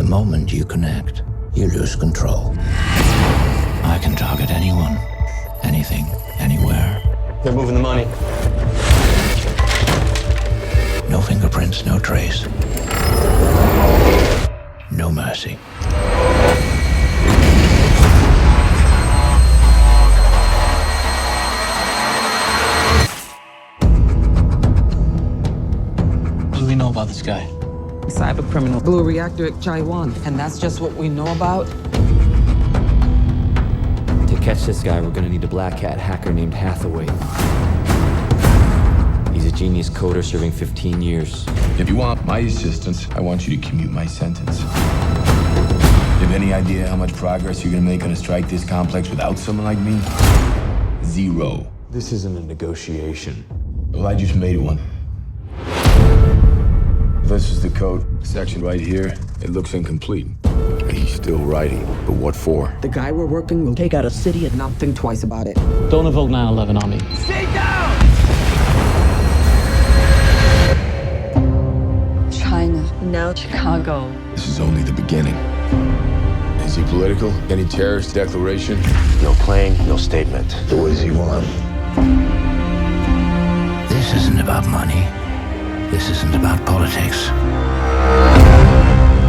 moment you connect, you lose control. I can target anyone, anything, anywhere. They're moving the money. No fingerprints, no trace. No mercy. What do we know about this guy? Cyber criminal, blue reactor at Taiwan, and that's just what we know about? To catch this guy, we're gonna need a Blackhat hacker named Hathaway. He's a genius coder serving 15 years. If you want my assistance, I want you to commute my sentence. You have any idea how much progress you're gonna make on a strike this complex without someone like me? Zero. This isn't a negotiation. Well, I just made one. This is the code section right here. It looks incomplete. He's still writing, but what for? The guy we're working will take out a city and not think twice about it. Don't evoke 9/11 on me. Stay down! China, now Chicago. This is only the beginning. Is he political? Any terrorist declaration? No claim, no statement. So what does he want? This isn't about money. This isn't about politics.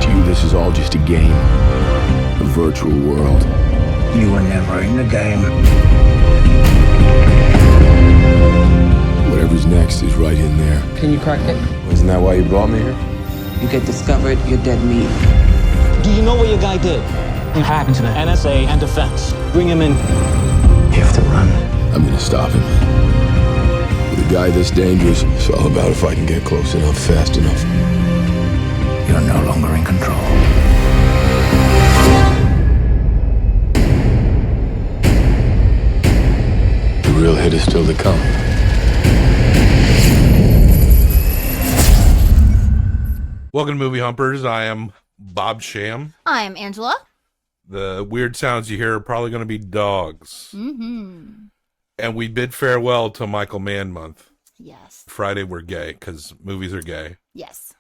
To you, this is all just a game. A virtual world. You were never in the game. Whatever's next is right in there. Can you crack it? Isn't that why you brought me here? You get discovered, you're dead meat. Do you know what your guy did? He hacked into the NSA and defense. Bring him in. You have to run. I'm gonna stop him. With a guy this dangerous, it's all about if I can get close enough, fast enough. You're no longer in control. The real hit is still to come. Welcome to Movie Humpers. I am Bob Sham. I am Angela. The weird sounds you hear are probably going to be dogs. Mm-hmm. And we bid farewell to Michael Mann month. Yes. Friday we're gay because movies are gay. Yes.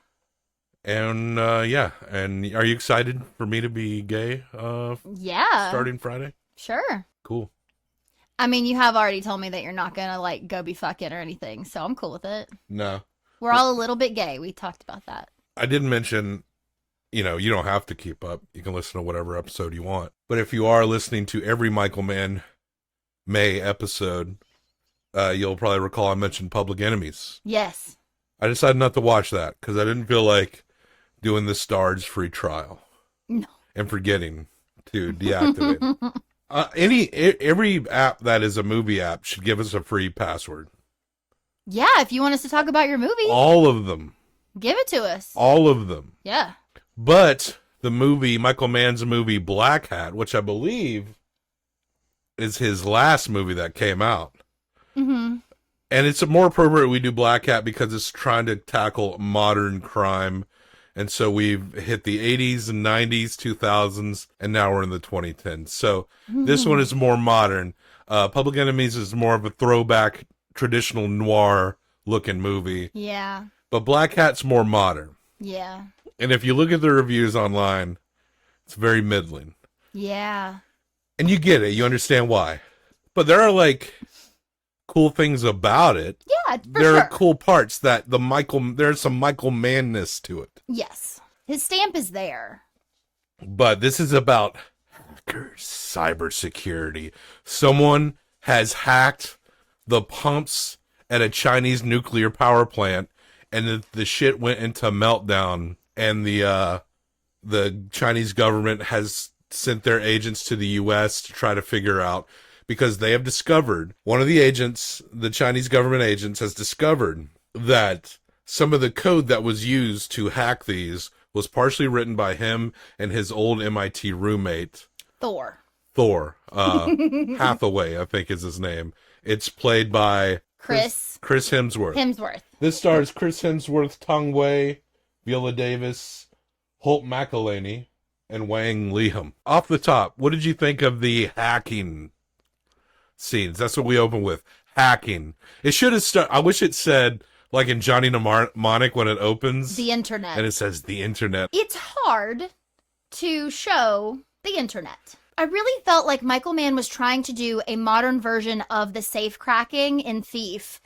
And yeah. And are you excited for me to be gay? Yeah. Starting Friday? Sure. Cool. I mean, you have already told me that you're not gonna like go be fucking or anything, so I'm cool with it. No. We're all a little bit gay. We talked about that. I did mention, you know, you don't have to keep up. You can listen to whatever episode you want. But if you are listening to every Michael Mann May episode, you'll probably recall I mentioned Public Enemies. Yes. I decided not to watch that because I didn't feel like doing the Stars free trial. No. And forgetting to deactivate it. Every app that is a movie app should give us a free password. Yeah, if you want us to talk about your movie, All of them. give it to us. All of them. Yeah. But the movie, Michael Mann's movie Blackhat, which I believe is his last movie that came out. Mm-hmm. And it's more appropriate we do Blackhat because it's trying to tackle modern crime. And so we've hit the 80s and 90s, 2000s, and now we're in the 2010s. So this one is more modern. Public Enemies is more of a throwback, traditional noir looking movie. Yeah. But Blackhat's more modern. Yeah. And if you look at the reviews online, it's very middling. Yeah. And you get it. You understand why. But there are, like, cool things about it. Yeah, for There sure. are cool parts that there's some Michael Mann-ness to it. Yes. His stamp is there. But this is about hackers, cybersecurity. Someone has hacked the pumps at a Chinese nuclear power plant, and the shit went into meltdown, and the Chinese government has sent their agents to the U.S. to try to figure out, because they have discovered, one of the agents, the Chinese government agents, has discovered that some of the code that was used to hack these was partially written by him and his old MIT roommate, Thor. Hathaway, I think is his name. It's played by Chris Hemsworth. This stars Chris Hemsworth, Tong Wei, Viola Davis, Holt McElhaney, and Wang Leeham. Off the top, what did you think of the hacking scenes? That's what we open with. Hacking. It should have started. I wish it said, like in Johnny Mnemonic when it opens. The internet. And it says the internet. It's hard to show the internet. I really felt like Michael Mann was trying to do a modern version of the safe cracking in Thief,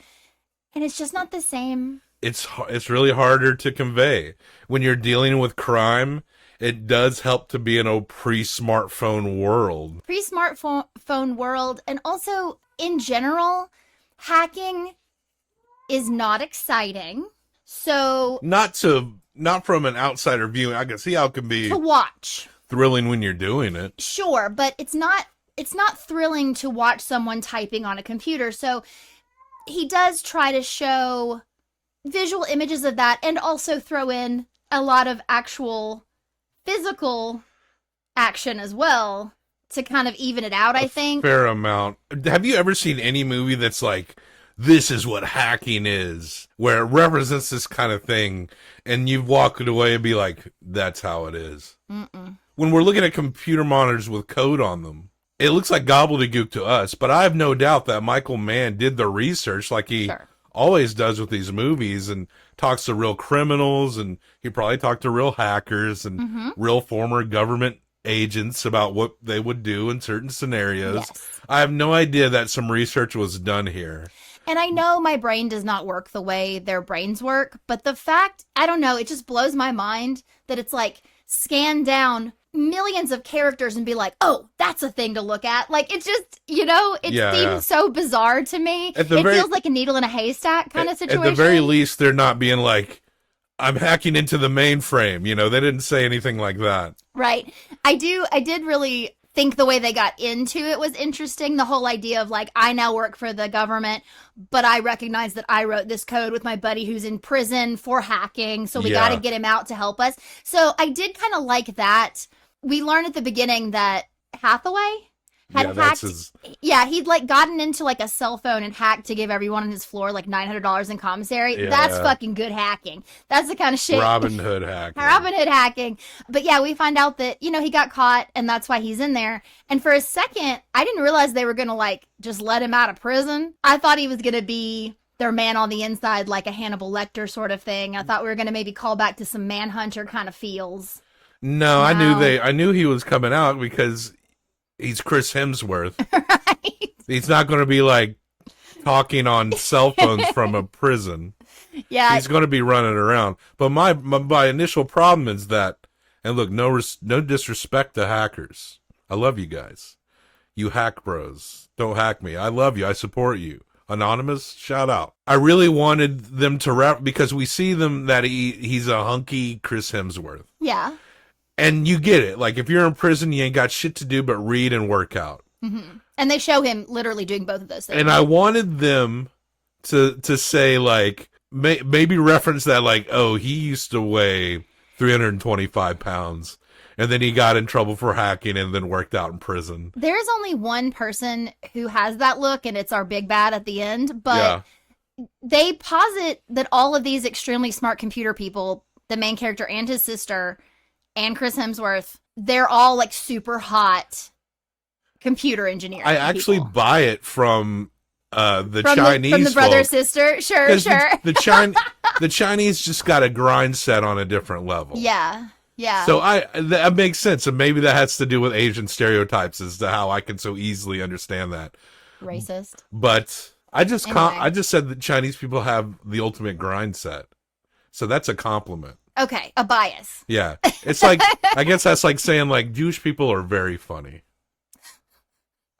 and it's just not the same. It's really harder to convey. When you're dealing with crime, it does help to be in a pre-smartphone world. Pre-smartphone world, and also, in general, hacking is not exciting. So... Not from an outsider viewing. I can see how it can be... To watch. Thrilling when you're doing it. Sure, but it's not thrilling to watch someone typing on a computer. So he does try to show visual images of that and also throw in a lot of actual physical action as well to kind of even it out, I think. Fair amount. Have you ever seen any movie that's like, this is what hacking is, where it represents this kind of thing, and you've walked away and be like, that's how it is? Mm-mm. When we're looking at computer monitors with code on them, it looks like gobbledygook to us, but I have no doubt that Michael Mann did the research like he always does with these movies and talks to real criminals, and he probably talked to real hackers and real former government agents about what they would do in certain scenarios. Yes. I have no idea that some research was done here. And I know my brain does not work the way their brains work, but the fact, I don't know, it just blows my mind that it's like scan down millions of characters and be like, oh, that's a thing to look at. Like, it's just, it seems so bizarre to me. It feels like a needle in a haystack kind of situation. At the very least, they're not being like, I'm hacking into the mainframe. They didn't say anything like that. Right. I did really think the way they got into it was interesting. The whole idea of like, I now work for the government, but I recognize that I wrote this code with my buddy who's in prison for hacking. So we got to get him out to help us. So I did kind of like that. We learned at the beginning that Hathaway had hacked. Yeah, he'd like gotten into like a cell phone and hacked to give everyone on his floor like $900 in commissary. Yeah. That's fucking good hacking. That's the kind of shit. Robin Hood hacking. Robin Hood hacking. But yeah, we find out that, he got caught and that's why he's in there. And for a second, I didn't realize they were going to like just let him out of prison. I thought he was going to be their man on the inside, like a Hannibal Lecter sort of thing. I thought we were going to maybe call back to some Manhunter kind of feels. No, I knew he was coming out because he's Chris Hemsworth. Right. He's not going to be like talking on cell phones from a prison. Yeah. He's going to be running around. But my initial problem is that, and look, no disrespect to hackers. I love you guys. You hack bros. Don't hack me. I love you. I support you. Anonymous, shout out. I really wanted them to rap because we see them that he's a hunky Chris Hemsworth. Yeah. And you get it. Like, if you're in prison, you ain't got shit to do but read and work out. Mm-hmm. And they show him literally doing both of those things. And I wanted them to say, like, maybe reference that, like, oh, he used to weigh 325 pounds. And then he got in trouble for hacking and then worked out in prison. There's only one person who has that look, and it's our big bad at the end. But they posit that all of these extremely smart computer people, the main character and his sister, and Chris Hemsworth, they're all like super hot computer engineers. I actually buy it from Chinese from the brother folk. Sister. Sure. The Chinese just got a grind set on a different level. Yeah. So that makes sense, and maybe that has to do with Asian stereotypes as to how I can so easily understand that. Racist. But I just said that Chinese people have the ultimate grind set, so that's a compliment. Okay, a bias. Yeah. It's like, I guess that's like saying, like, Jewish people are very funny.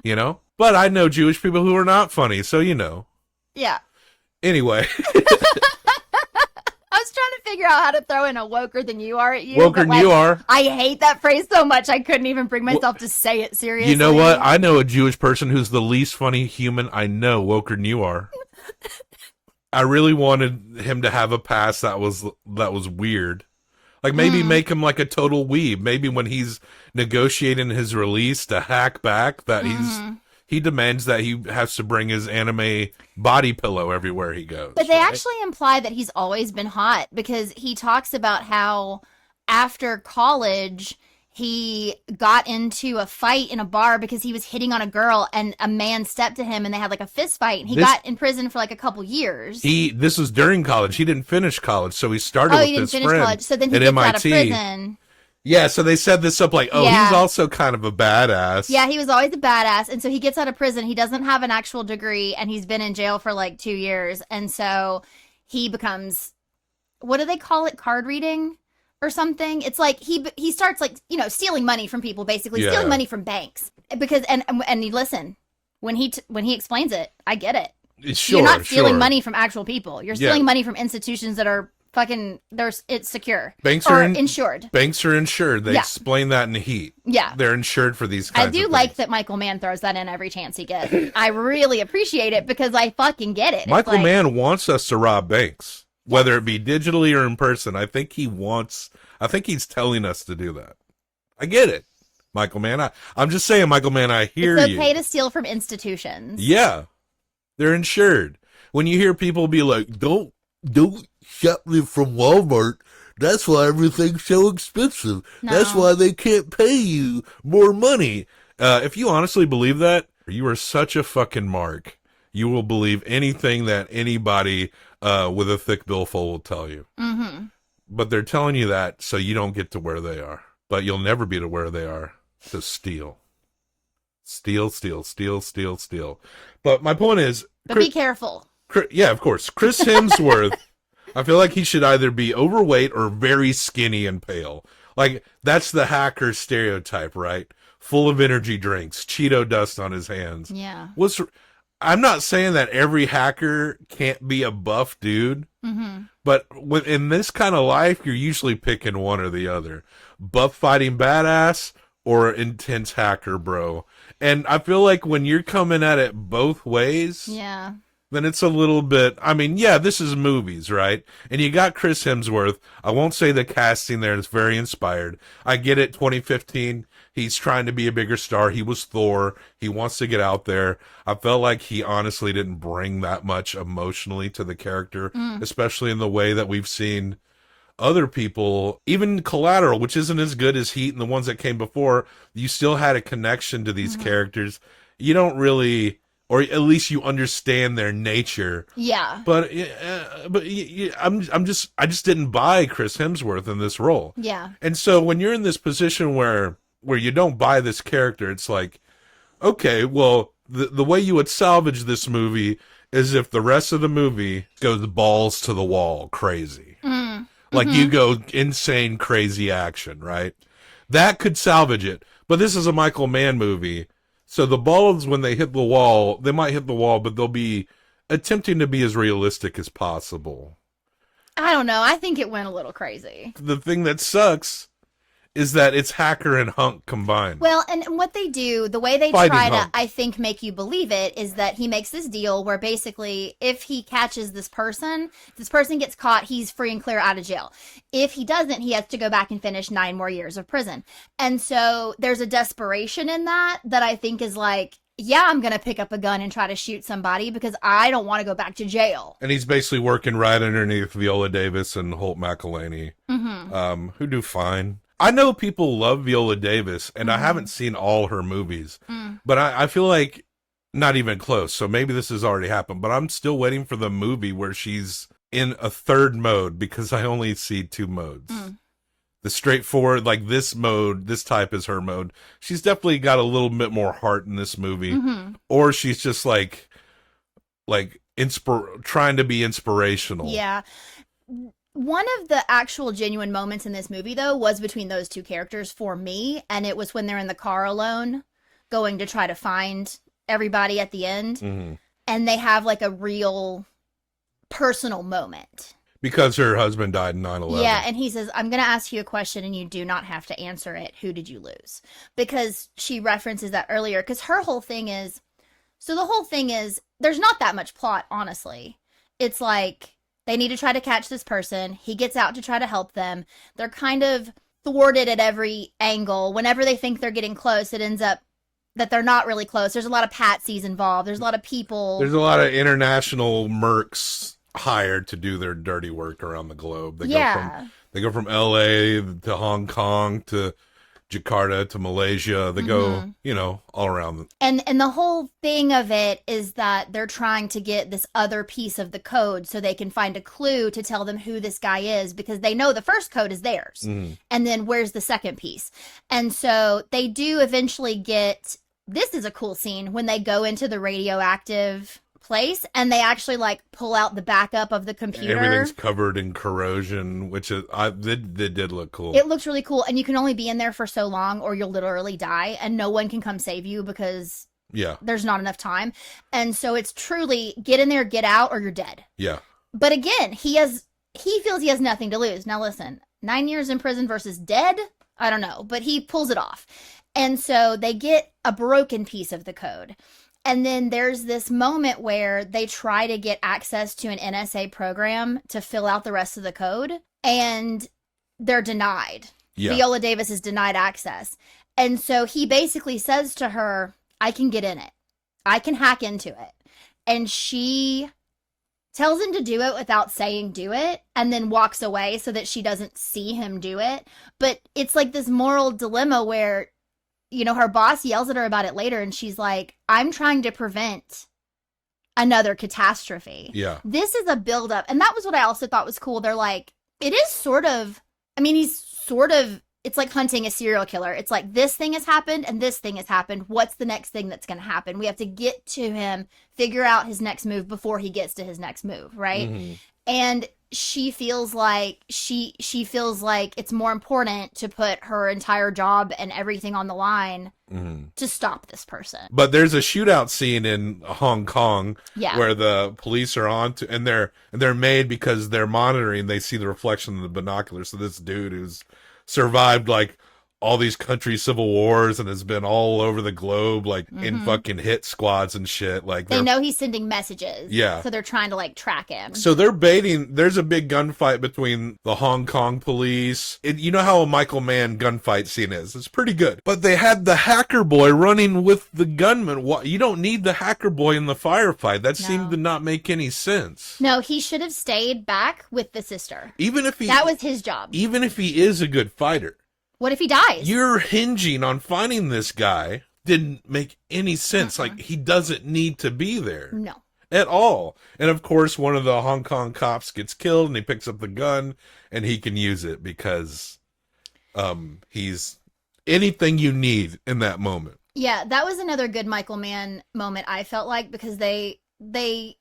But I know Jewish people who are not funny, so Yeah. Anyway. I was trying to figure out how to throw in a woker than you are at you. Woker than you are. I hate that phrase so much, I couldn't even bring myself to say it seriously. You know what? I know a Jewish person who's the least funny human I know, woker than you are. I really wanted him to have a past that was weird. Like, maybe make him like a total weeb. Maybe when he's negotiating his release to hack back, that he demands that he has to bring his anime body pillow everywhere he goes. But they actually imply that he's always been hot, because he talks about how after college he got into a fight in a bar because he was hitting on a girl and a man stepped to him and they had like a fist fight, and he got in prison for like a couple years. This was during college. He didn't finish college, so he started with his friend. College. So then he gets out of prison. Yeah, so they set this up like, oh, Yeah. he's also kind of a badass. Yeah, he was always a badass. And so he gets out of prison. He doesn't have an actual degree, and he's been in jail for like 2 years. And so he becomes, what do they call it? Card reading or something? It's like he starts like, you know, stealing money from people, basically Yeah. stealing money from banks. Because, and you listen, when he explains it, I get it. Sure, You're not stealing sure. money from actual people. You're Yeah. stealing money from institutions that are fucking, it's secure. Banks or are insured. Banks are insured. They Yeah. explain that in the heat. Yeah. They're insured for these kinds I do of like things. that Michael Mann throws that in every chance he gets. I really appreciate it because I fucking get it. It's Michael like, Mann wants us to rob banks, whether it be digitally or in person. I think he's telling us to do that. I get it, Michael Mann. I'm just saying, Michael Mann, I hear it's you. okay to steal from institutions. Yeah. They're insured. When you hear people be like, don't shoplift from Walmart. That's why everything's so expensive. That's No. why they can't pay you more money. If you honestly believe that, you are such a fucking mark. You will believe anything that anybody with a thick billfold will tell you. Mm-hmm. But they're telling you that so you don't get to where they are. But you'll never be to where they are to steal. Steal. But my point is... But be careful. Yeah, of course. Chris Hemsworth, I feel like he should either be overweight or very skinny and pale. Like, that's the hacker stereotype, right? Full of energy drinks, Cheeto dust on his hands. Yeah. I'm not saying that every hacker can't be a buff dude, but in this kind of life, you're usually picking one or the other. Buff fighting badass or intense hacker bro. And I feel like when you're coming at it both ways... Yeah. then it's a little bit, I mean, yeah, this is movies, right? And you got Chris Hemsworth. I won't say the casting there is very inspired. I get it, 2015, he's trying to be a bigger star. He was Thor. He wants to get out there. I felt like he honestly didn't bring that much emotionally to the character, especially in the way that we've seen other people, even Collateral, which isn't as good as Heat and the ones that came before. You still had a connection to these characters. You don't really... or at least you understand their nature. Yeah. But I just didn't buy Chris Hemsworth in this role. Yeah. And so when you're in this position where you don't buy this character, it's like, okay, well, the way you would salvage this movie is if the rest of the movie goes balls to the wall crazy. Like you go insane crazy action, right? That could salvage it. But this is a Michael Mann movie. So the balls, when they hit the wall, they might hit the wall, but they'll be attempting to be as realistic as possible. I don't know. I think it went a little crazy. The thing that sucks is that it's hacker and hunk combined. Well, and what they do, the way they Fighting try to, hunk. I think, make you believe it is that he makes this deal where basically if he catches this person gets caught, he's free and clear out of jail. If he doesn't, he has to go back and finish 9 more years of prison. And so there's a desperation in that I think is like, yeah, I'm going to pick up a gun and try to shoot somebody because I don't want to go back to jail. And he's basically working right underneath Viola Davis and Holt McElhaney, who do fine. I know people love Viola Davis, and I haven't seen all her movies, but I feel like not even close. So maybe this has already happened, but I'm still waiting for the movie where she's in a third mode because I only see 2 modes. The straightforward, like this mode, this type is her mode. She's definitely got a little bit more heart in this movie, or she's just trying to be inspirational. Yeah. One of the actual genuine moments in this movie, though, was between those 2 characters for me, and it was when they're in the car alone, going to try to find everybody at the end, and they have like a real personal moment. Because her husband died in 9/11. Yeah, and he says, I'm going to ask you a question and you do not have to answer it. Who did you lose? Because she references that earlier, because her whole thing is, there's not that much plot, honestly. It's like, they need to try to catch this person. He gets out to try to help them. They're kind of thwarted at every angle. Whenever they think they're getting close, it ends up that they're not really close. There's a lot of patsies involved. There's a lot of people. There's a lot of international mercs hired to do their dirty work around the globe. They go from LA to Hong Kong to Jakarta to Malaysia. They go, you know, all around. And the whole thing of it is that they're trying to get this other piece of the code so they can find a clue to tell them who this guy is, because they know the first code is theirs. And then where's the second piece? And so they do eventually get, this is a cool scene when they go into the radioactive place and they actually like pull out the backup of the computer. Everything's covered in corrosion, which is they did look cool. It looks really cool, and you can only be in there for so long or you'll literally die, and no one can come save you because there's not enough time. And so it's truly get in there, get out, or you're dead. Yeah. But again, he feels he has nothing to lose. Now listen, 9 years in prison versus dead, I don't know, but he pulls it off. And so they get a broken piece of the code. And then there's this moment where they try to get access to an NSA program to fill out the rest of the code, and they're denied. Yeah. Viola Davis is denied access. And so he basically says to her, I can get in it. I can hack into it. And she tells him to do it without saying do it, and then walks away so that she doesn't see him do it. But it's like this moral dilemma where, you know, her boss yells at her about it later, and she's like, I'm trying to prevent another catastrophe. Yeah. This is a buildup. And that was what I also thought was cool. They're like, it is sort of, I mean, he's sort of, it's like hunting a serial killer. It's like, this thing has happened and this thing has happened. What's the next thing that's going to happen? We have to get to him, figure out his next move before he gets to his next move, right? And she feels like she feels like it's more important to put her entire job and everything on the line to stop this person. But there's a shootout scene in Hong Kong where the police are on to, and they're made because they're monitoring. They see the reflection in the binoculars. So this dude who's survived like all these country civil wars and has been all over the globe, like in fucking hit squads and shit. Like they know he's sending messages. Yeah. So they're trying to like track him. So they're baiting. There's a big gunfight between the Hong Kong police. You know how a Michael Mann gunfight scene is. It's pretty good. But they had the hacker boy running with the gunman. You don't need the hacker boy in the firefight. That seemed to not make any sense. No, he should have stayed back with the sister. Even if that was his job. Even if he is a good fighter. What if he dies? You're hinging on finding this guy. Didn't make any sense. Like, he doesn't need to be there. No. At all. And of course, one of the Hong Kong cops gets killed and he picks up the gun and he can use it because he's anything you need in that moment. Yeah, that was another good Michael Mann moment, I felt like, because we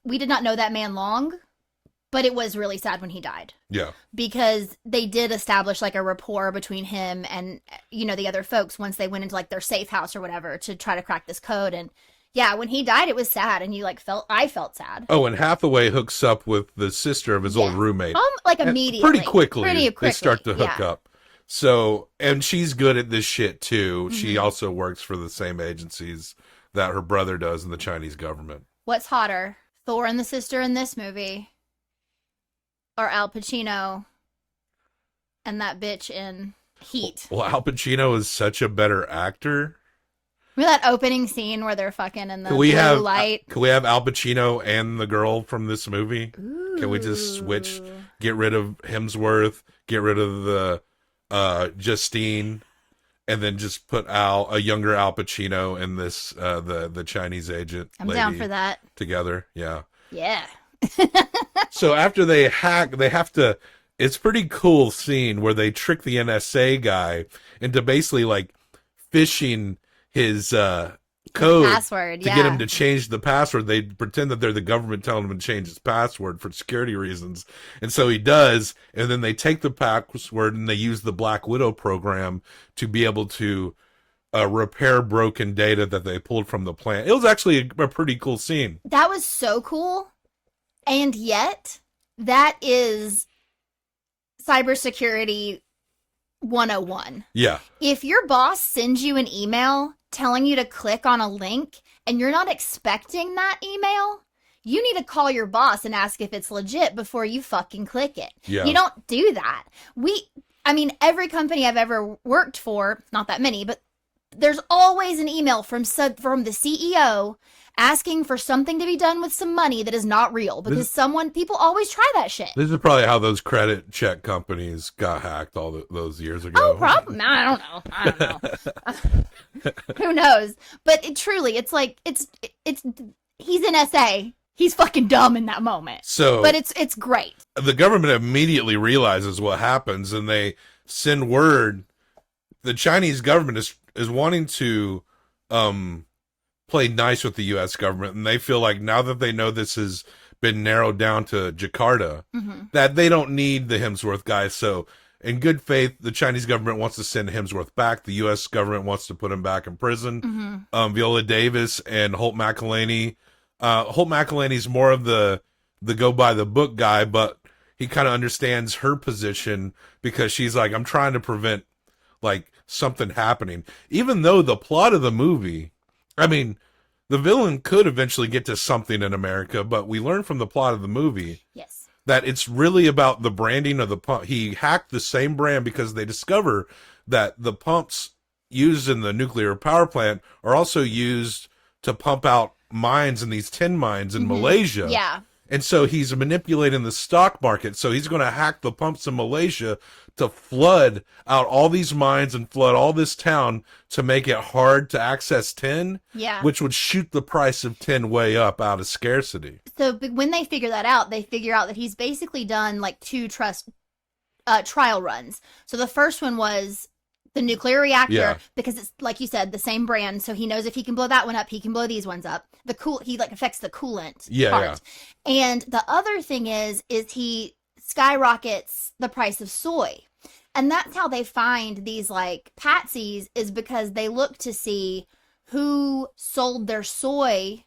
did not know that man long. But it was really sad when he died. Yeah. Because they did establish like a rapport between him and, you know, the other folks once they went into like their safe house or whatever to try to crack this code. And yeah, when he died, it was sad. And I felt sad. Oh, and Hathaway hooks up with the sister of his old roommate. Like immediately. Pretty quickly. They start to hook up. So, and she's good at this shit too. She also works for the same agencies that her brother does in the Chinese government. What's hotter? Thor and the sister in this movie? Or Al Pacino and that bitch in Heat. Well, Al Pacino is such a better actor. Remember that opening scene where they're fucking in the blue light? Can we have Al Pacino and the girl from this movie? Ooh. Can we just switch? Get rid of Hemsworth, get rid of the Justine, and then just put a younger Al Pacino and this the Chinese agent. I'm down for that. Together, yeah. Yeah. So after they hack, they have to, it's a pretty cool scene where they trick the NSA guy into basically like phishing his code password, to get him to change the password. They pretend that they're the government telling him to change his password for security reasons. And so he does. And then they take the password and they use the Black Widow program to be able to repair broken data that they pulled from the plant. It was actually a pretty cool scene. That was so cool. And yet, that is cybersecurity 101. Yeah. If your boss sends you an email telling you to click on a link and you're not expecting that email, you need to call your boss and ask if it's legit before you fucking click it. Yeah. You don't do that. Every company I've ever worked for, not that many, but there's always an email from the CEO asking for something to be done with some money that is not real, because people always try that shit. This is probably how those credit check companies got hacked those years ago. Oh, probably. I don't know. Who knows? But it's like he's in SA. He's fucking dumb in that moment. But it's great. The government immediately realizes what happens, and they send word. The Chinese government is wanting to play nice with the U.S. government, and they feel like now that they know this has been narrowed down to Jakarta, that they don't need the Hemsworth guy. So, in good faith, the Chinese government wants to send Hemsworth back. The U.S. government wants to put him back in prison. Viola Davis and Holt McElhaney. Holt McElhaney's more of the go by the book guy, but he kind of understands her position because she's like, I'm trying to prevent like something happening. Even though the plot of the movie, I mean, the villain could eventually get to something in America, but we learn from the plot of the movie that it's really about the branding of the pump. He hacked the same brand because they discover that the pumps used in the nuclear power plant are also used to pump out mines in these tin mines in Malaysia. Yeah. And so he's manipulating the stock market. So he's going to hack the pumps in Malaysia to flood out all these mines and flood all this town to make it hard to access tin, which would shoot the price of tin way up out of scarcity. So when they figure that out, they figure out that he's basically done like 2 trial runs. So the first one was the nuclear reactor, because it's, like you said, the same brand. So he knows if he can blow that one up, he can blow these ones up. He like affects the coolant part. And the other thing is he skyrockets the price of soy. And that's how they find these like patsies, is because they look to see who sold their soy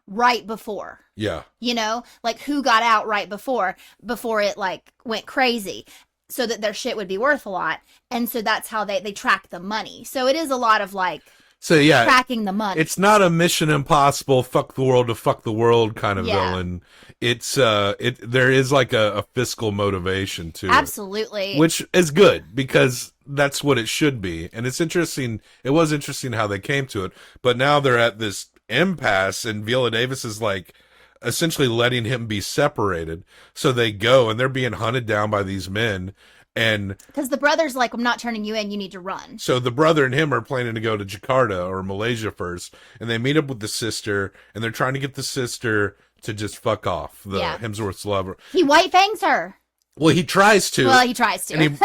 right before. Yeah. You know, like who got out right before it like went crazy, so that their shit would be worth a lot. And so that's how they track the money. So it is a lot of like tracking the money. It's not a Mission Impossible fuck the world to fuck the world kind of villain. It's there is like a fiscal motivation to Absolutely. it, which is good because that's what it should be. And it's interesting. It was interesting how they came to it, but now they're at this impasse, and Viola Davis is like essentially letting him be separated. So they go, and they're being hunted down by these men. And because the brother's like, I'm not turning you in, you need to run. So the brother and him are planning to go to Jakarta or Malaysia first, and they meet up with the sister, and they're trying to get the sister to just fuck off, the Hemsworth's lover. He white fangs her. Well, he tries to. And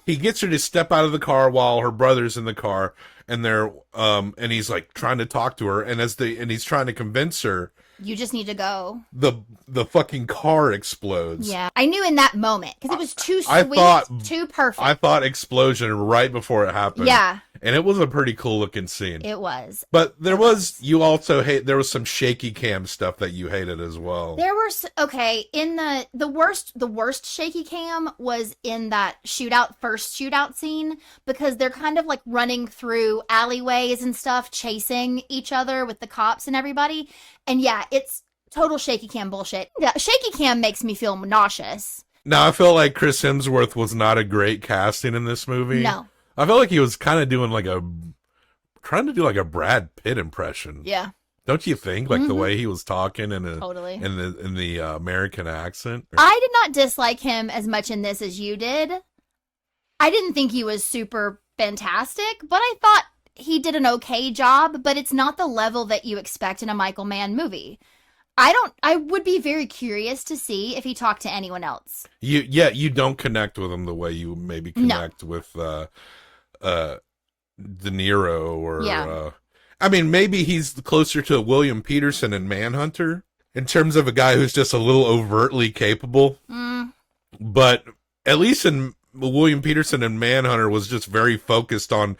he gets her to step out of the car while her brother's in the car, and they're and he's like trying to talk to her, and he's trying to convince her, you just need to go. The fucking car explodes. Yeah, I knew in that moment because it was too sweet, too perfect. I thought explosion right before it happened. Yeah, and it was a pretty cool looking scene. It was. But there was some shaky cam stuff that you hated as well. There were in the worst shaky cam was in that first shootout scene, because they're kind of like running through alleyways and stuff, chasing each other with the cops and everybody. And yeah, it's total shaky cam bullshit. Yeah, shaky cam makes me feel nauseous. Now, I felt like Chris Hemsworth was not a great casting in this movie. No. I felt like he was kind of doing trying to do like a Brad Pitt impression. Yeah. Don't you think? Like the way he was talking in totally in the American accent. I did not dislike him as much in this as you did. I didn't think he was super fantastic, but I thought he did an okay job, but it's not the level that you expect in a Michael Mann movie. I would be very curious to see if he talked to anyone else. You don't connect with him the way you maybe connect with De Niro or I mean, maybe he's closer to William Peterson in Manhunter in terms of a guy who's just a little overtly capable. But at least in William Peterson in Manhunter was just very focused on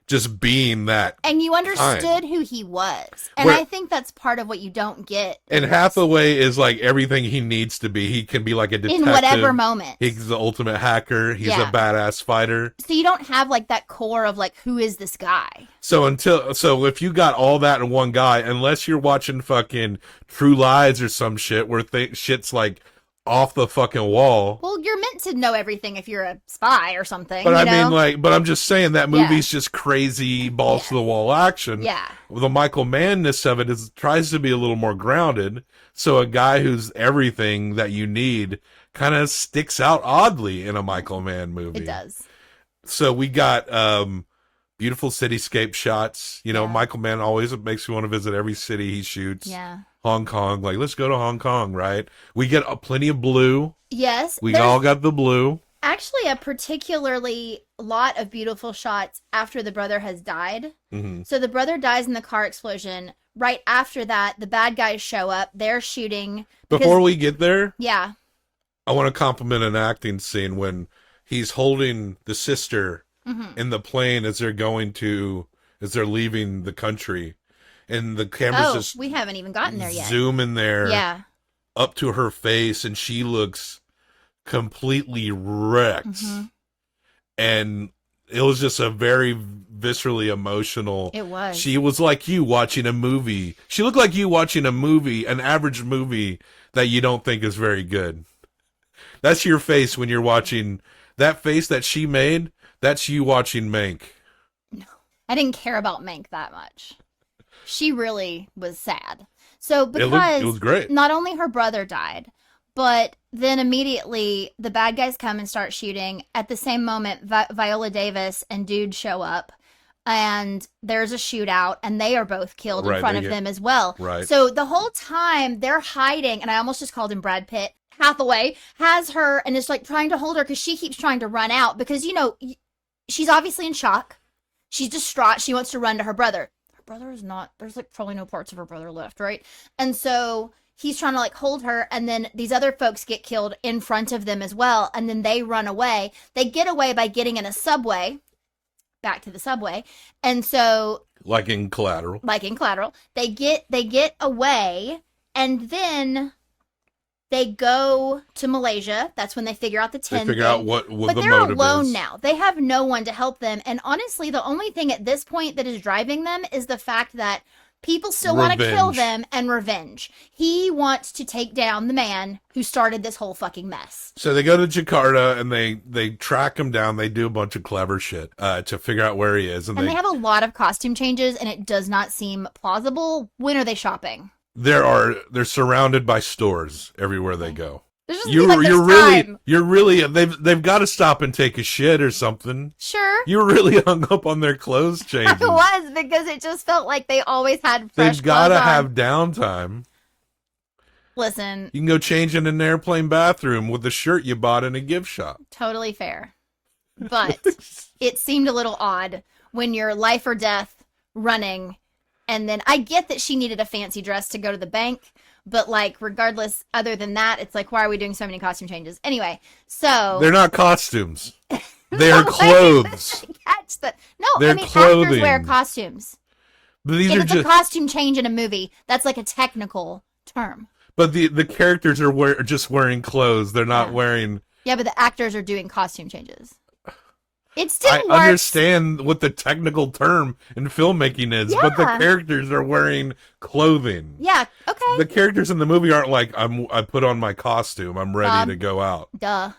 just being that. And you understood who he was. And I think that's part of what you don't get. And Hathaway is like everything he needs to be. He can be like a detective. In whatever moment. He's the ultimate hacker. He's a badass fighter. So you don't have like that core of like, who is this guy? So if you got all that in one guy, unless you're watching fucking True Lies or some shit where shit's like off the fucking wall. Well, you're meant to know everything if you're a spy or something. But you I know? mean, like, but I'm just saying that movie's just crazy balls to the wall action. Yeah. The Michael Mann-ness of it tries to be a little more grounded. So a guy who's everything that you need kind of sticks out oddly in a Michael Mann movie. It does. So we got beautiful cityscape shots. You know, Michael Mann always makes me want to visit every city he shoots. Yeah. Hong Kong, like, let's go to Hong Kong, right? We get plenty of blue. Yes. We all got the blue. Actually, a particularly lot of beautiful shots after the brother has died. Mm-hmm. So the brother dies in the car explosion. Right after that, the bad guys show up. They're shooting. Before we get there, yeah, I want to compliment an acting scene when he's holding the sister in the plane as they're leaving the country. And the camera's just we haven't even gotten there yet. Zoom in there. Yeah. Up to her face, and she looks completely wrecked. Mm-hmm. And it was just a very viscerally emotional. It was. She was like you watching a movie. She looked like you watching a movie, an average movie that you don't think is very good. That's your face when you're watching that face that she made. That's you watching Mank. No, I didn't care about Mank that much. She really was sad. So because it was great. Not only her brother died, but then immediately the bad guys come and start shooting. At the same moment, Viola Davis and Dude show up, and there's a shootout, and they are both killed in front of them as well. Right. So the whole time they're hiding, and I almost just called him Brad Pitt. Hathaway has her and is like trying to hold her because she keeps trying to run out because, you know, she's obviously in shock. She's distraught. She wants to run to her brother. Brother is not, there's like probably no parts of her brother left, right? And so he's trying to like hold her, and then these other folks get killed in front of them as well, and then they run away. They get away by getting in a subway, back to the subway, and so like in Collateral, they get away, and then they go to Malaysia. That's when they figure out the 10 They figure out what the motive is. But they're alone now. They have no one to help them. And honestly, the only thing at this point that is driving them is the fact that people still want to kill them and revenge. He wants to take down the man who started this whole fucking mess. So they go to Jakarta and they track him down. They do a bunch of clever shit to figure out where he is. And they have a lot of costume changes, and it does not seem plausible. When are they shopping? They're surrounded by stores everywhere they go. They've got to stop and take a shit or something. Sure. You were really hung up on their clothes changes. I was, because it just felt like they always had fresh They've got to clothes on. have downtime. Listen. You can go change in an airplane bathroom with the shirt you bought in a gift shop. Totally fair. But it seemed a little odd when you're life or death running. And then I get that she needed a fancy dress to go to the bank, but like regardless, other than that, it's like, why are we doing so many costume changes? Anyway, so they're not costumes. They're clothes. Catch that. No, they're I mean clothing. Actors wear costumes. But these if are it's just a costume change in a movie, that's like a technical term. But the characters are just wearing clothes. They're not wearing. Yeah, but the actors are doing costume changes. It still I works. understand what the technical term in filmmaking is, but the characters are wearing clothing. Yeah, okay. The characters in the movie aren't like, I put on my costume, I'm ready to go out. Duh.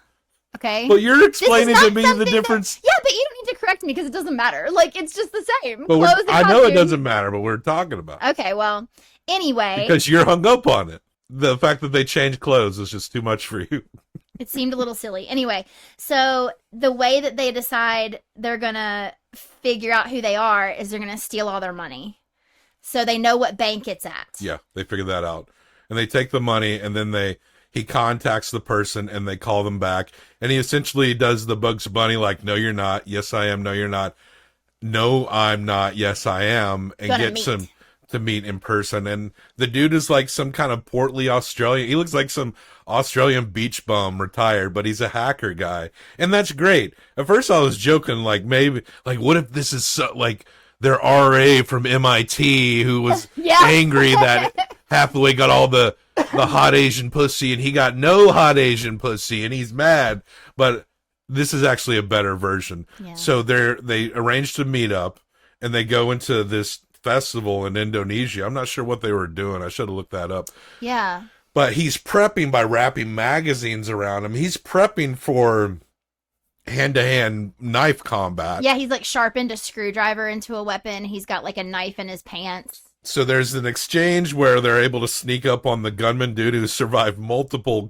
Okay. But you're explaining to me the difference. Yeah, but you don't need to correct me because it doesn't matter. Like, it's just the same. But Clothes and I know it costumes. doesn't matter, but we're talking about it. Okay, well, anyway. Because you're hung up on it. The fact that they changed clothes is just too much for you. It seemed a little silly. Anyway, so the way that they decide they're going to figure out who they are is they're going to steal all their money. So they know what bank it's at. Yeah, they figure that out. And they take the money, and then he contacts the person, and they call them back. And he essentially does the Bugs Bunny, like, no, you're not. Yes, I am. No, you're not. No, I'm not. Yes, I am. And gets him to meet in person. And the dude is like some kind of portly Australian. He looks like some Australian beach bum retired, but he's a hacker guy. And that's great. At first I was joking, like, maybe, like, what if this is so, like, their RA from MIT who was angry that Hathaway got all the hot Asian pussy and he got no hot Asian pussy and he's mad. But this is actually a better version. Yeah. So they arrange to meet up and they go into this festival in Indonesia. I'm not sure what they were doing. I should have looked that up. Yeah. But he's prepping by wrapping magazines around him. He's prepping for hand-to-hand knife combat. Yeah, he's like sharpened a screwdriver into a weapon. He's got like a knife in his pants. So there's an exchange where they're able to sneak up on the gunman dude who survived multiple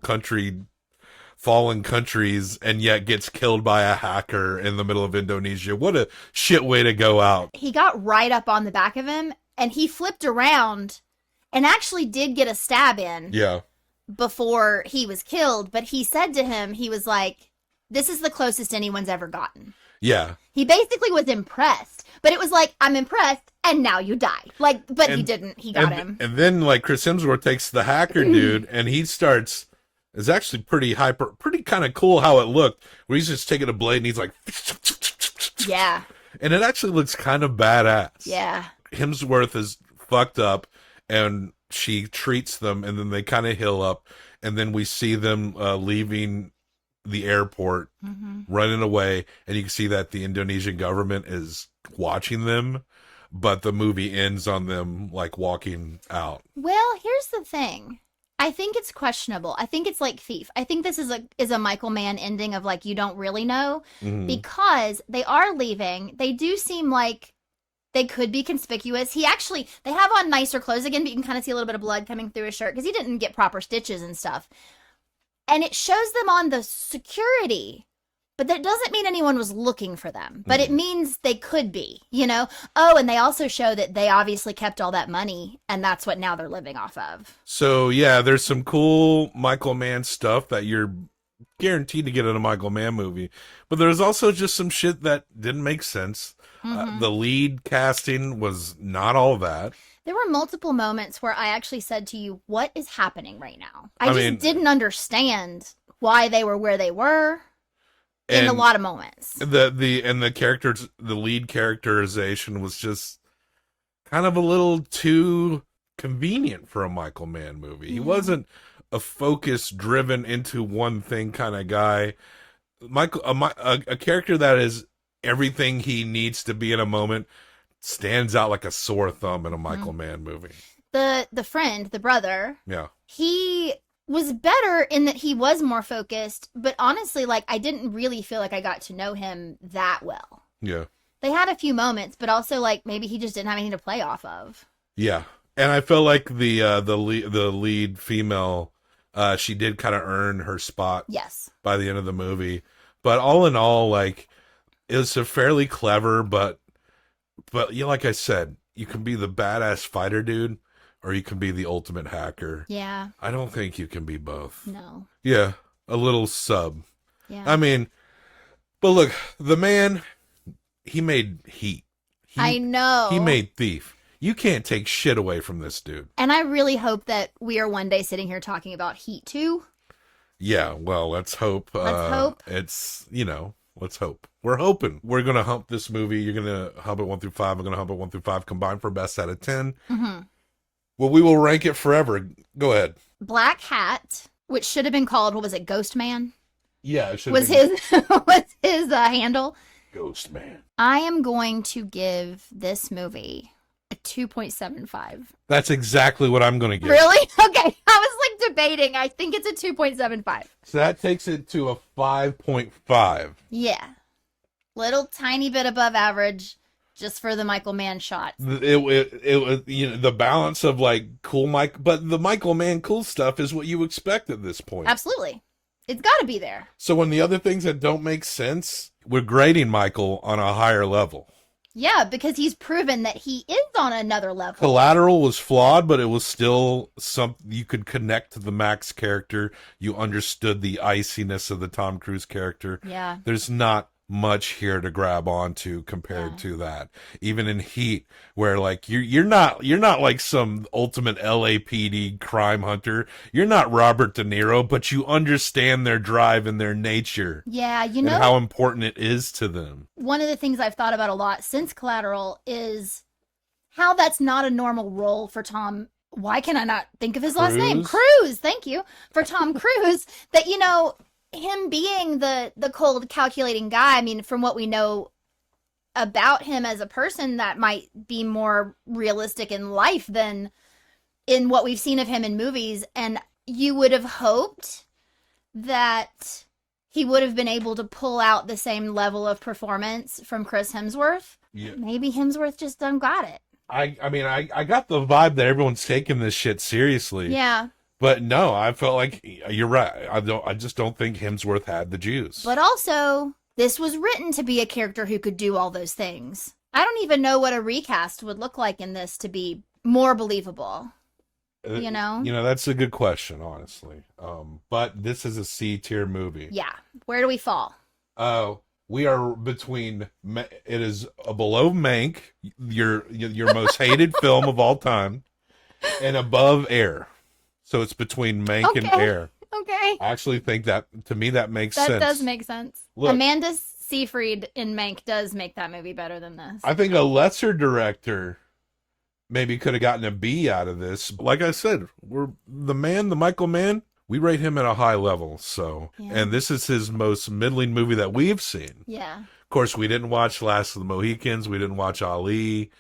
fallen countries and yet gets killed by a hacker in the middle of Indonesia. What a shit way to go out. He got right up on the back of him and he flipped around and actually did get a stab in. Yeah. Before he was killed, but he said to him, he was like, this is the closest anyone's ever gotten. Yeah. He basically was impressed, but it was like, I'm impressed, and now you die. Like, but he didn't. He got him. And then, like, Chris Hemsworth takes the hacker dude, and he starts. It's actually pretty kind of cool how it looked. Where he's just taking a blade and he's like, yeah. And it actually looks kind of badass. Yeah. Hemsworth is fucked up, and she treats them, and then they kind of heal up, and then we see them leaving the airport, running away, and you can see that the Indonesian government is watching them, but the movie ends on them like walking out. Well, here's the thing. I think it's questionable. I think it's like Thief. I think this is a Michael Mann ending of like you don't really know because they are leaving. They do seem like they could be conspicuous. They have on nicer clothes again, but you can kind of see a little bit of blood coming through his shirt because he didn't get proper stitches and stuff. And it shows them on the security, but that doesn't mean anyone was looking for them. But it means they could be, you know? Oh, and they also show that they obviously kept all that money, and that's what now they're living off of. So, yeah, there's some cool Michael Mann stuff that you're guaranteed to get in a Michael Mann movie. But there's also just some shit that didn't make sense. The lead casting was not all that. There were multiple moments where I actually said to you, what is happening right now? I just didn't understand why they were where they were in a lot of moments. The lead characterization was just kind of a little too convenient for a Michael Mann movie. He wasn't a focus driven into one thing kind of guy. A character that is everything he needs to be in a moment stands out like a sore thumb in a Michael Mann movie. The friend, the brother, yeah, he was better in that he was more focused, but honestly, like, I didn't really feel like I got to know him that well. Yeah. They had a few moments, but also, like, maybe he just didn't have anything to play off of. Yeah. And I felt like the lead female, she did kind of earn her spot. Yes. By the end of the movie. But all in all, like, it was a fairly clever, but yeah, like I said, you can be the badass fighter dude, or you can be the ultimate hacker. Yeah. I don't think you can be both. No. Yeah, a little sub. Yeah. I mean, but look, the man, he made Heat. I know. He made Thief. You can't take shit away from this dude. And I really hope that we are one day sitting here talking about Heat 2. Yeah, well, let's hope. Let's hope. It's, let's hope. We're hoping. We're going to hump this movie. You're going to hump it 1 through 5. I'm going to hump it 1 through 5 combined for best out of 10. Mm-hmm. Well, we will rank it forever. Go ahead. Blackhat, which should have been called, what was it, Ghost Man? Yeah, it should was have been. Was his handle. Ghost Man. I am going to give this movie a 2.75. That's exactly what I'm going to give. Really? Okay. I was like debating. I think it's a 2.75. So that takes it to a 5.5. Yeah. Little tiny bit above average just for the Michael Mann shot. It was, the balance of like cool but the Michael Mann cool stuff is what you expect at this point. Absolutely. It's got to be there. So when the other things that don't make sense, we're grading Michael on a higher level. Yeah, because he's proven that he is on another level. Collateral was flawed, but it was still something you could connect to the Max character. You understood the iciness of the Tom Cruise character. Yeah. There's not much here to grab onto compared to that. Even in Heat, where like you're not like some ultimate LAPD crime hunter. You're not Robert De Niro, but you understand their drive and their nature. Yeah, and how important it is to them. One of the things I've thought about a lot since Collateral is how that's not a normal role for Tom. Why can I not think of his last name? Cruise. Thank you. For Tom Cruise, that, him being the cold, calculating guy, I mean, from what we know about him as a person, that might be more realistic in life than in what we've seen of him in movies. And you would have hoped that he would have been able to pull out the same level of performance from Chris Hemsworth. Yeah. Maybe Hemsworth just done got it. I mean, I got the vibe that everyone's taking this shit seriously. Yeah. But no, I felt like you're right. I just don't think Hemsworth had the juice. But also, this was written to be a character who could do all those things. I don't even know what a recast would look like in this to be more believable. You know? You know, that's a good question, honestly. But this is a C-tier movie. Yeah. Where do we fall? We are between, it is below Mank, your most hated film of all time, and above Air. So it's between Mank and Air. Okay. I actually think that, to me, that makes sense. That does make sense. Look, Amanda Seyfried in Mank does make that movie better than this. I think a lesser director maybe could have gotten a B out of this. Like I said, the Michael Mann, we rate him at a high level. So, and this is his most middling movie that we've seen. Yeah. Of course, we didn't watch Last of the Mohicans. We didn't watch Ali.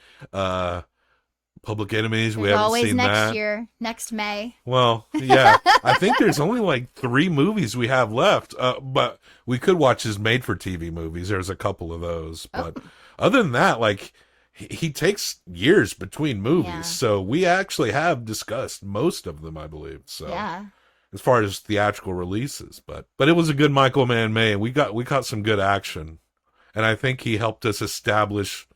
Public Enemies. We haven't seen that. Next May. Well, yeah. I think there's only like 3 movies we have left. But we could watch his made-for-TV movies. There's a couple of those. But other than that, like, he takes years between movies. Yeah. So we actually have discussed most of them, I believe. So yeah. As far as theatrical releases. But it was a good Michael Mann May. We got some good action. And I think he helped us establish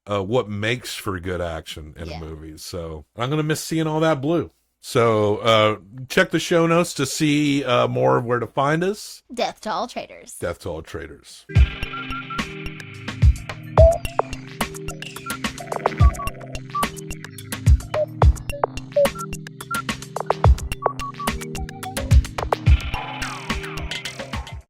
what makes for good action in a movie. So I'm going to miss seeing all that blue. So check the show notes to see more of where to find us. Death to all traitors. Death to all traitors.